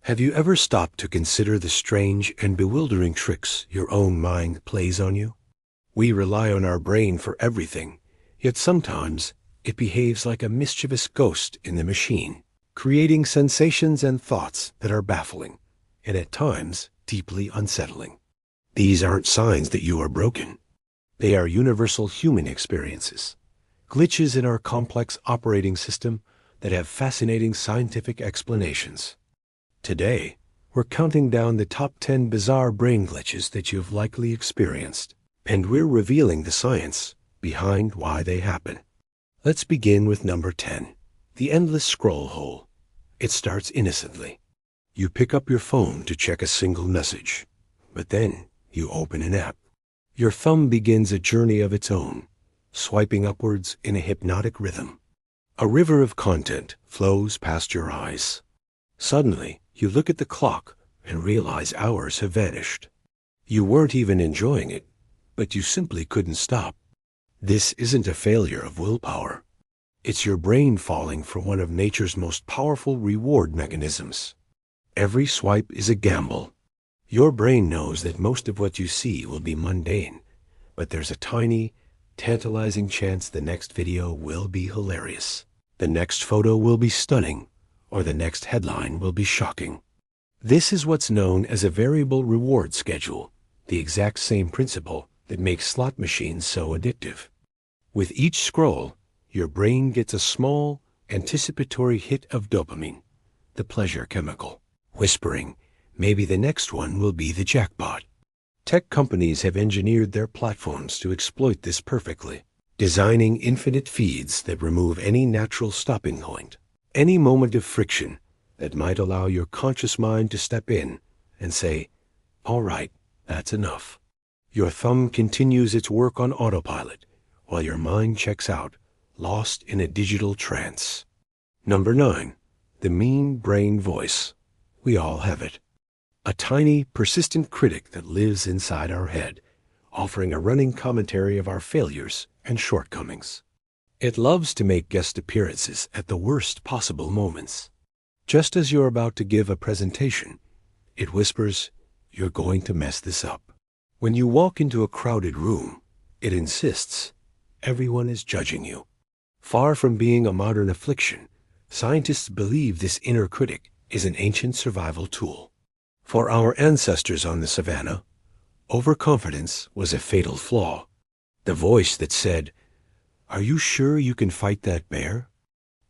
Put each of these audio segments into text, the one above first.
Have you ever stopped to consider the strange and bewildering tricks your own mind plays on you? We rely on our brain for everything, yet sometimes it behaves like a mischievous ghost in the machine, creating sensations and thoughts that are baffling, and at times deeply unsettling. These aren't signs that you are broken. They are universal human experiences, glitches in our complex operating system that have fascinating scientific explanations. Today, we're counting down the top 10 bizarre brain glitches that you've likely experienced, and we're revealing the science behind why they happen. Let's begin with number 10, the endless scroll hole. It starts innocently. You pick up your phone to check a single message, but then you open an app. Your thumb begins a journey of its own, swiping upwards in a hypnotic rhythm. A river of content flows past your eyes. Suddenly, you look at the clock and realize hours have vanished. You weren't even enjoying it, but you simply couldn't stop. This isn't a failure of willpower. It's your brain falling for one of nature's most powerful reward mechanisms. Every swipe is a gamble. Your brain knows that most of what you see will be mundane, but there's a tiny, tantalizing chance the next video will be hilarious, the next photo will be stunning, or the next headline will be shocking. This is what's known as a variable reward schedule, the exact same principle that makes slot machines so addictive. With each scroll, your brain gets a small, anticipatory hit of dopamine, the pleasure chemical, whispering, maybe the next one will be the jackpot. Tech companies have engineered their platforms to exploit this perfectly, designing infinite feeds that remove any natural stopping point, any moment of friction that might allow your conscious mind to step in and say, all right, that's enough. Your thumb continues its work on autopilot while your mind checks out, lost in a digital trance. Number 9, the mean brain voice. We all have it. A tiny, persistent critic that lives inside our head, offering a running commentary of our failures and shortcomings. It loves to make guest appearances at the worst possible moments. Just as you're about to give a presentation, it whispers, you're going to mess this up. When you walk into a crowded room, it insists, everyone is judging you. Far from being a modern affliction, scientists believe this inner critic is an ancient survival tool. For our ancestors on the savannah, overconfidence was a fatal flaw. The voice that said, are you sure you can fight that bear?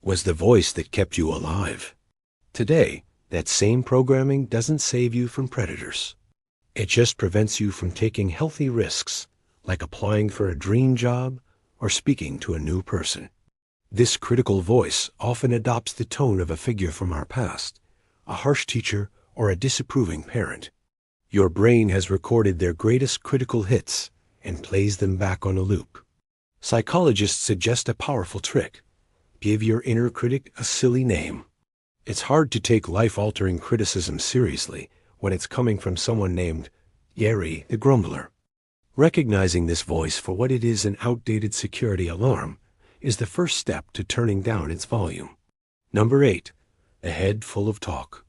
Was the voice that kept you alive. Today, that same programming doesn't save you from predators. It just prevents you from taking healthy risks, like applying for a dream job or speaking to a new person. This critical voice often adopts the tone of a figure from our past, a harsh teacher or a disapproving parent. Your brain has recorded their greatest critical hits and plays them back on a loop. Psychologists suggest a powerful trick. Give your inner critic a silly name. It's hard to take life-altering criticism seriously when it's coming from someone named Gary the Grumbler. Recognizing this voice for what it is, an outdated security alarm, is the first step to turning down its volume. Number 8, a head full of talk.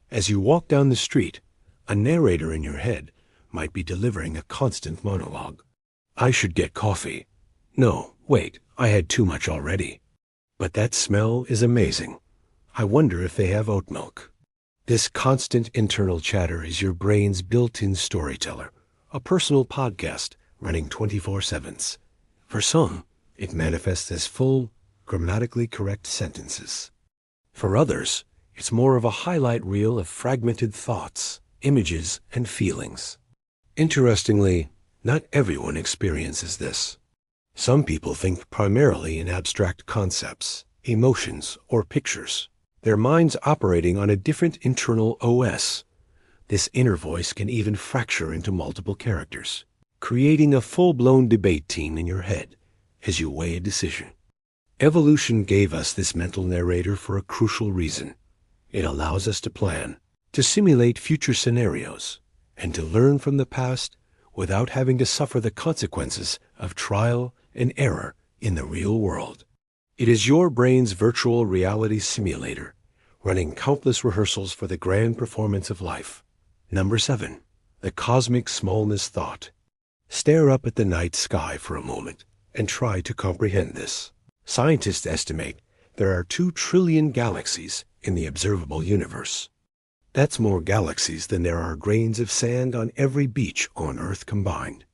As you walk down the street, a narrator in your head might be delivering a constant monologue. I should get coffee. No, wait, I had too much already. But that smell is amazing. I wonder if they have oat milk. This constant internal chatter is your brain's built-in storyteller, a personal podcast running 24/7. For some, it manifests as full, grammatically correct sentences. For others, it's more of a highlight reel of fragmented thoughts, images, and feelings. Interestingly, not everyone experiences this. Some people think primarily in abstract concepts, emotions, or pictures, their minds operating on a different internal OS. This inner voice can even fracture into multiple characters, creating a full-blown debate team in your head as you weigh a decision. Evolution gave us this mental narrator for a crucial reason. It allows us to plan, to simulate future scenarios, and to learn from the past without having to suffer the consequences of trial and error in the real world. It is your brain's virtual reality simulator, running countless rehearsals for the grand performance of life. Number 7. The cosmic smallness thought. Stare up at the night sky for a moment and try to comprehend this. Scientists estimate there are 2 trillion galaxies in the observable universe. That's more galaxies than there are grains of sand on every beach on Earth combined.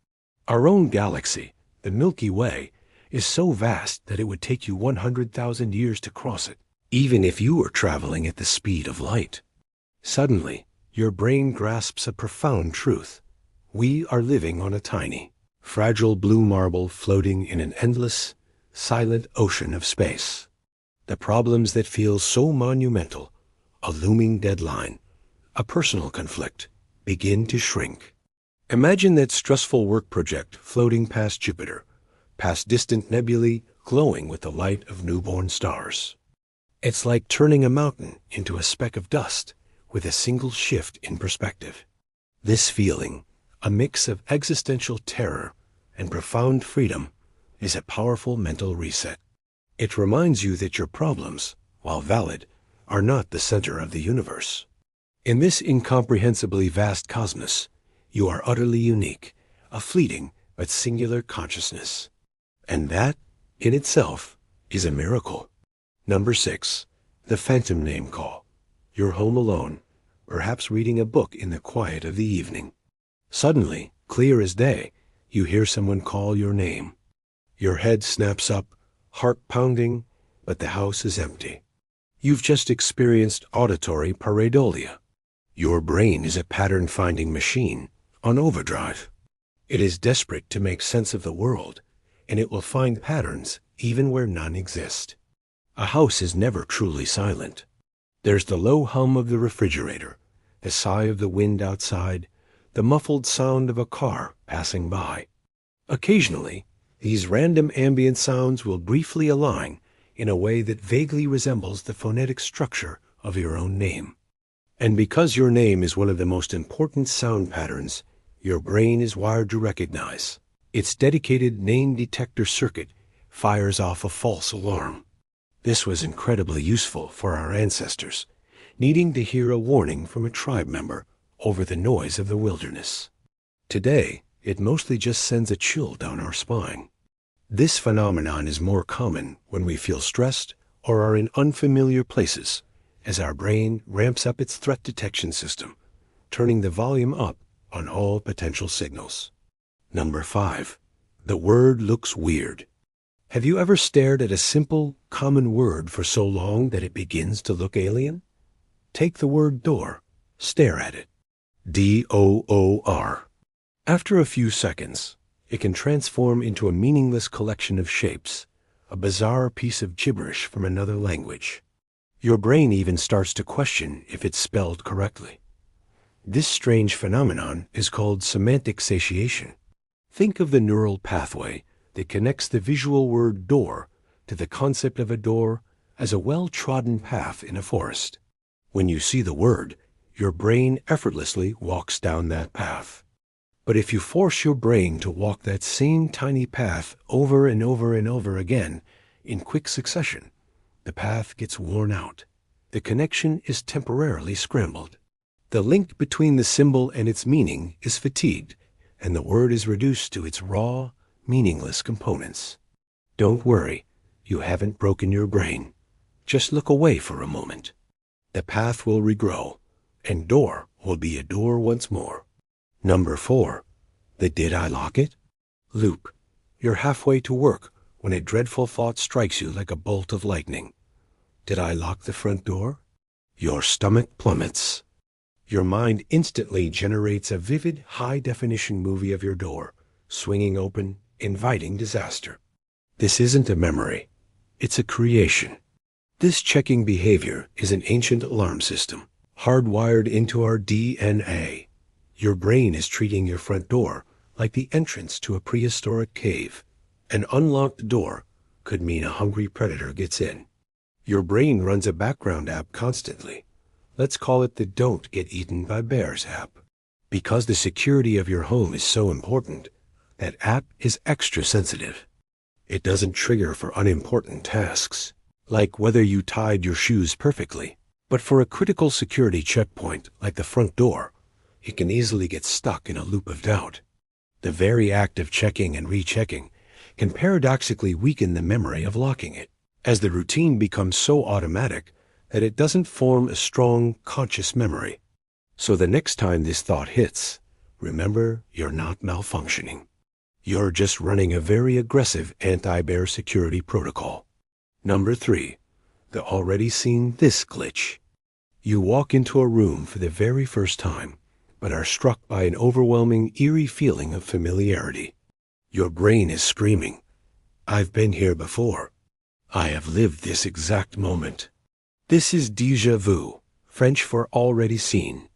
Our own galaxy, the Milky Way, is so vast that it would take you 100,000 years to cross it, even if you were traveling at the speed of light. Suddenly, your brain grasps a profound truth. We are living on a tiny, fragile blue marble floating in an endless, silent ocean of space. The problems that feel so monumental, a looming deadline, a personal conflict, begin to shrink. Imagine that stressful work project floating past Jupiter, past distant nebulae glowing with the light of newborn stars. It's like turning a mountain into a speck of dust with a single shift in perspective. This feeling, a mix of existential terror and profound freedom, is a powerful mental reset. It reminds you that your problems, while valid, are not the center of the universe. In this incomprehensibly vast cosmos, you are utterly unique, a fleeting but singular consciousness. And that, in itself, is a miracle. Number 6. The phantom name call. You're home alone, perhaps reading a book in the quiet of the evening. Suddenly, clear as day, you hear someone call your name. Your head snaps up, heart pounding, but the house is empty. You've just experienced auditory pareidolia. Your brain is a pattern-finding machine on overdrive. It is desperate to make sense of the world, and it will find patterns even where none exist. A house is never truly silent. There's the low hum of the refrigerator, the sigh of the wind outside, the muffled sound of a car passing by. Occasionally, these random ambient sounds will briefly align in a way that vaguely resembles the phonetic structure of your own name. And because your name is one of the most important sound patterns your brain is wired to recognize, its dedicated name detector circuit fires off a false alarm. This was incredibly useful for our ancestors, needing to hear a warning from a tribe member over the noise of the wilderness. Today, it mostly just sends a chill down our spine. This phenomenon is more common when we feel stressed or are in unfamiliar places, as our brain ramps up its threat detection system, turning the volume up on all potential signals. Number 5. The word looks weird. Have you ever stared at a simple, common word for so long that it begins to look alien? Take the word door. Stare at it. D-O-O-R. After a few seconds, it can transform into a meaningless collection of shapes, a bizarre piece of gibberish from another language. Your brain even starts to question if it's spelled correctly. This strange phenomenon is called semantic satiation. Think of the neural pathway that connects the visual word door to the concept of a door as a well-trodden path in a forest. When you see the word, your brain effortlessly walks down that path. But if you force your brain to walk that same tiny path over and over and over again in quick succession, the path gets worn out. The connection is temporarily scrambled. The link between the symbol and its meaning is fatigued, and the word is reduced to its raw, meaningless components. Don't worry, you haven't broken your brain. Just look away for a moment. The path will regrow, and door will be a door once more. Number 4. The did I lock it? Loop. You're halfway to work when a dreadful thought strikes you like a bolt of lightning. Did I lock the front door? Your stomach plummets. Your mind instantly generates a vivid, high-definition movie of your door, swinging open, inviting disaster. This isn't a memory. It's a creation. This checking behavior is an ancient alarm system, hardwired into our DNA. Your brain is treating your front door like the entrance to a prehistoric cave. An unlocked door could mean a hungry predator gets in. Your brain runs a background app constantly. Let's call it the Don't Get Eaten by Bears app. Because the security of your home is so important, that app is extra sensitive. It doesn't trigger for unimportant tasks, like whether you tied your shoes perfectly. But for a critical security checkpoint like the front door, it can easily get stuck in a loop of doubt. The very act of checking and rechecking can paradoxically weaken the memory of locking it, as the routine becomes so automatic that it doesn't form a strong, conscious memory. So the next time this thought hits, remember you're not malfunctioning. You're just running a very aggressive anti-bear security protocol. Number 3. The already seen this glitch. You walk into a room for the very first time, but are struck by an overwhelming, eerie feeling of familiarity. Your brain is screaming, "I've been here before. I have lived this exact moment." This is deja vu, French for already seen,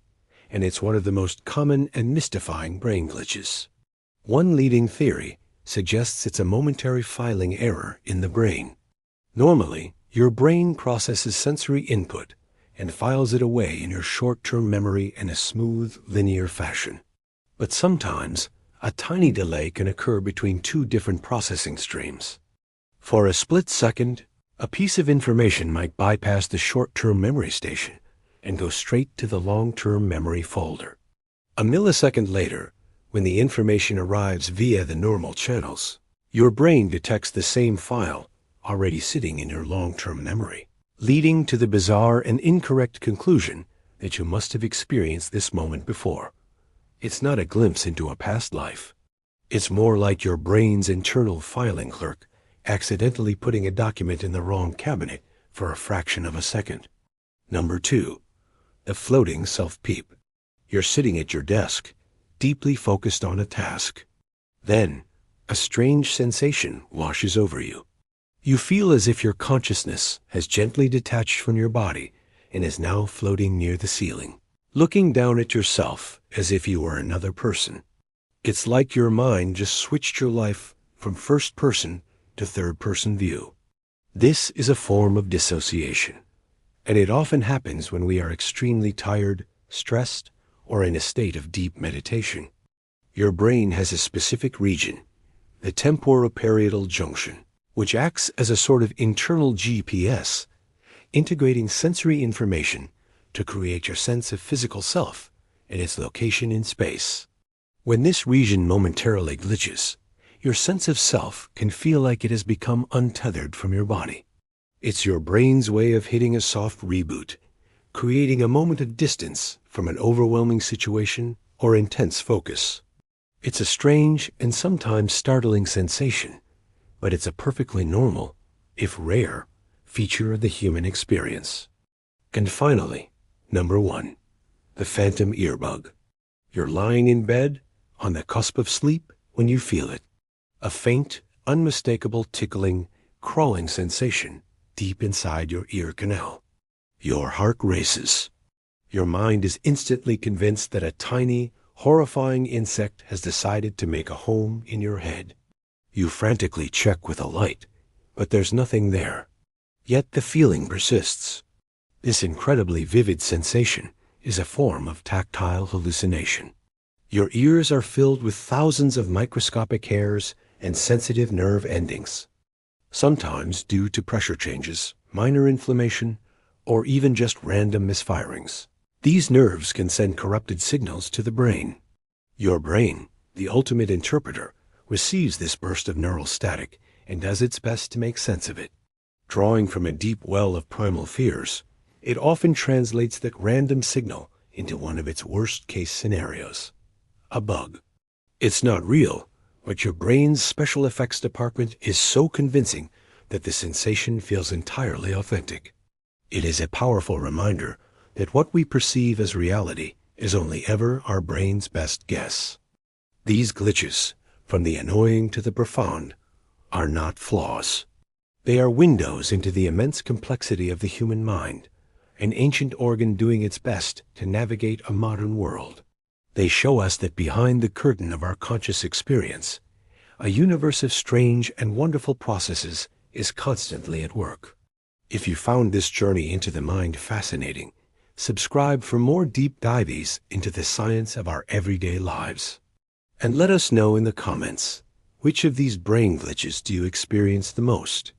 and it's one of the most common and mystifying brain glitches. One leading theory suggests it's a momentary filing error in the brain. Normally, your brain processes sensory input and files it away in your short-term memory in a smooth, linear fashion. But sometimes, a tiny delay can occur between two different processing streams. For a split second, a piece of information might bypass the short-term memory station and go straight to the long-term memory folder. A millisecond later, when the information arrives via the normal channels, your brain detects the same file already sitting in your long-term memory, leading to the bizarre and incorrect conclusion that you must have experienced this moment before. It's not a glimpse into a past life. It's more like your brain's internal filing clerk accidentally putting a document in the wrong cabinet for a fraction of a second. Number 2. The floating self-peep. You're sitting at your desk, deeply focused on a task. Then, a strange sensation washes over you. You feel as if your consciousness has gently detached from your body and is now floating near the ceiling, looking down at yourself as if you were another person. It's like your mind just switched your life from first-person to third-person view. This is a form of dissociation, and it often happens when we are extremely tired, stressed, or in a state of deep meditation. Your brain has a specific region, the temporoparietal junction, which acts as a sort of internal GPS, integrating sensory information to create your sense of physical self and its location in space. When this region momentarily glitches, your sense of self can feel like it has become untethered from your body. It's your brain's way of hitting a soft reboot, creating a moment of distance from an overwhelming situation or intense focus. It's a strange and sometimes startling sensation, but it's a perfectly normal, if rare, feature of the human experience. And finally, number 1, the phantom earbug. You're lying in bed, on the cusp of sleep, when you feel it. A faint, unmistakable tickling, crawling sensation deep inside your ear canal. Your heart races. Your mind is instantly convinced that a tiny, horrifying insect has decided to make a home in your head. You frantically check with a light, but there's nothing there. Yet the feeling persists. This incredibly vivid sensation is a form of tactile hallucination. Your ears are filled with thousands of microscopic hairs and sensitive nerve endings, sometimes due to pressure changes, minor inflammation, or even just random misfirings. These nerves can send corrupted signals to the brain. Your brain, the ultimate interpreter, receives this burst of neural static and does its best to make sense of it. Drawing from a deep well of primal fears, it often translates the random signal into one of its worst-case scenarios: a bug. It's not real, but your brain's special effects department is so convincing that the sensation feels entirely authentic. It is a powerful reminder that what we perceive as reality is only ever our brain's best guess. These glitches, from the annoying to the profound, are not flaws. They are windows into the immense complexity of the human mind, an ancient organ doing its best to navigate a modern world. They show us that behind the curtain of our conscious experience, a universe of strange and wonderful processes is constantly at work. If you found this journey into the mind fascinating, subscribe for more deep dives into the science of our everyday lives. And let us know in the comments, which of these brain glitches do you experience the most?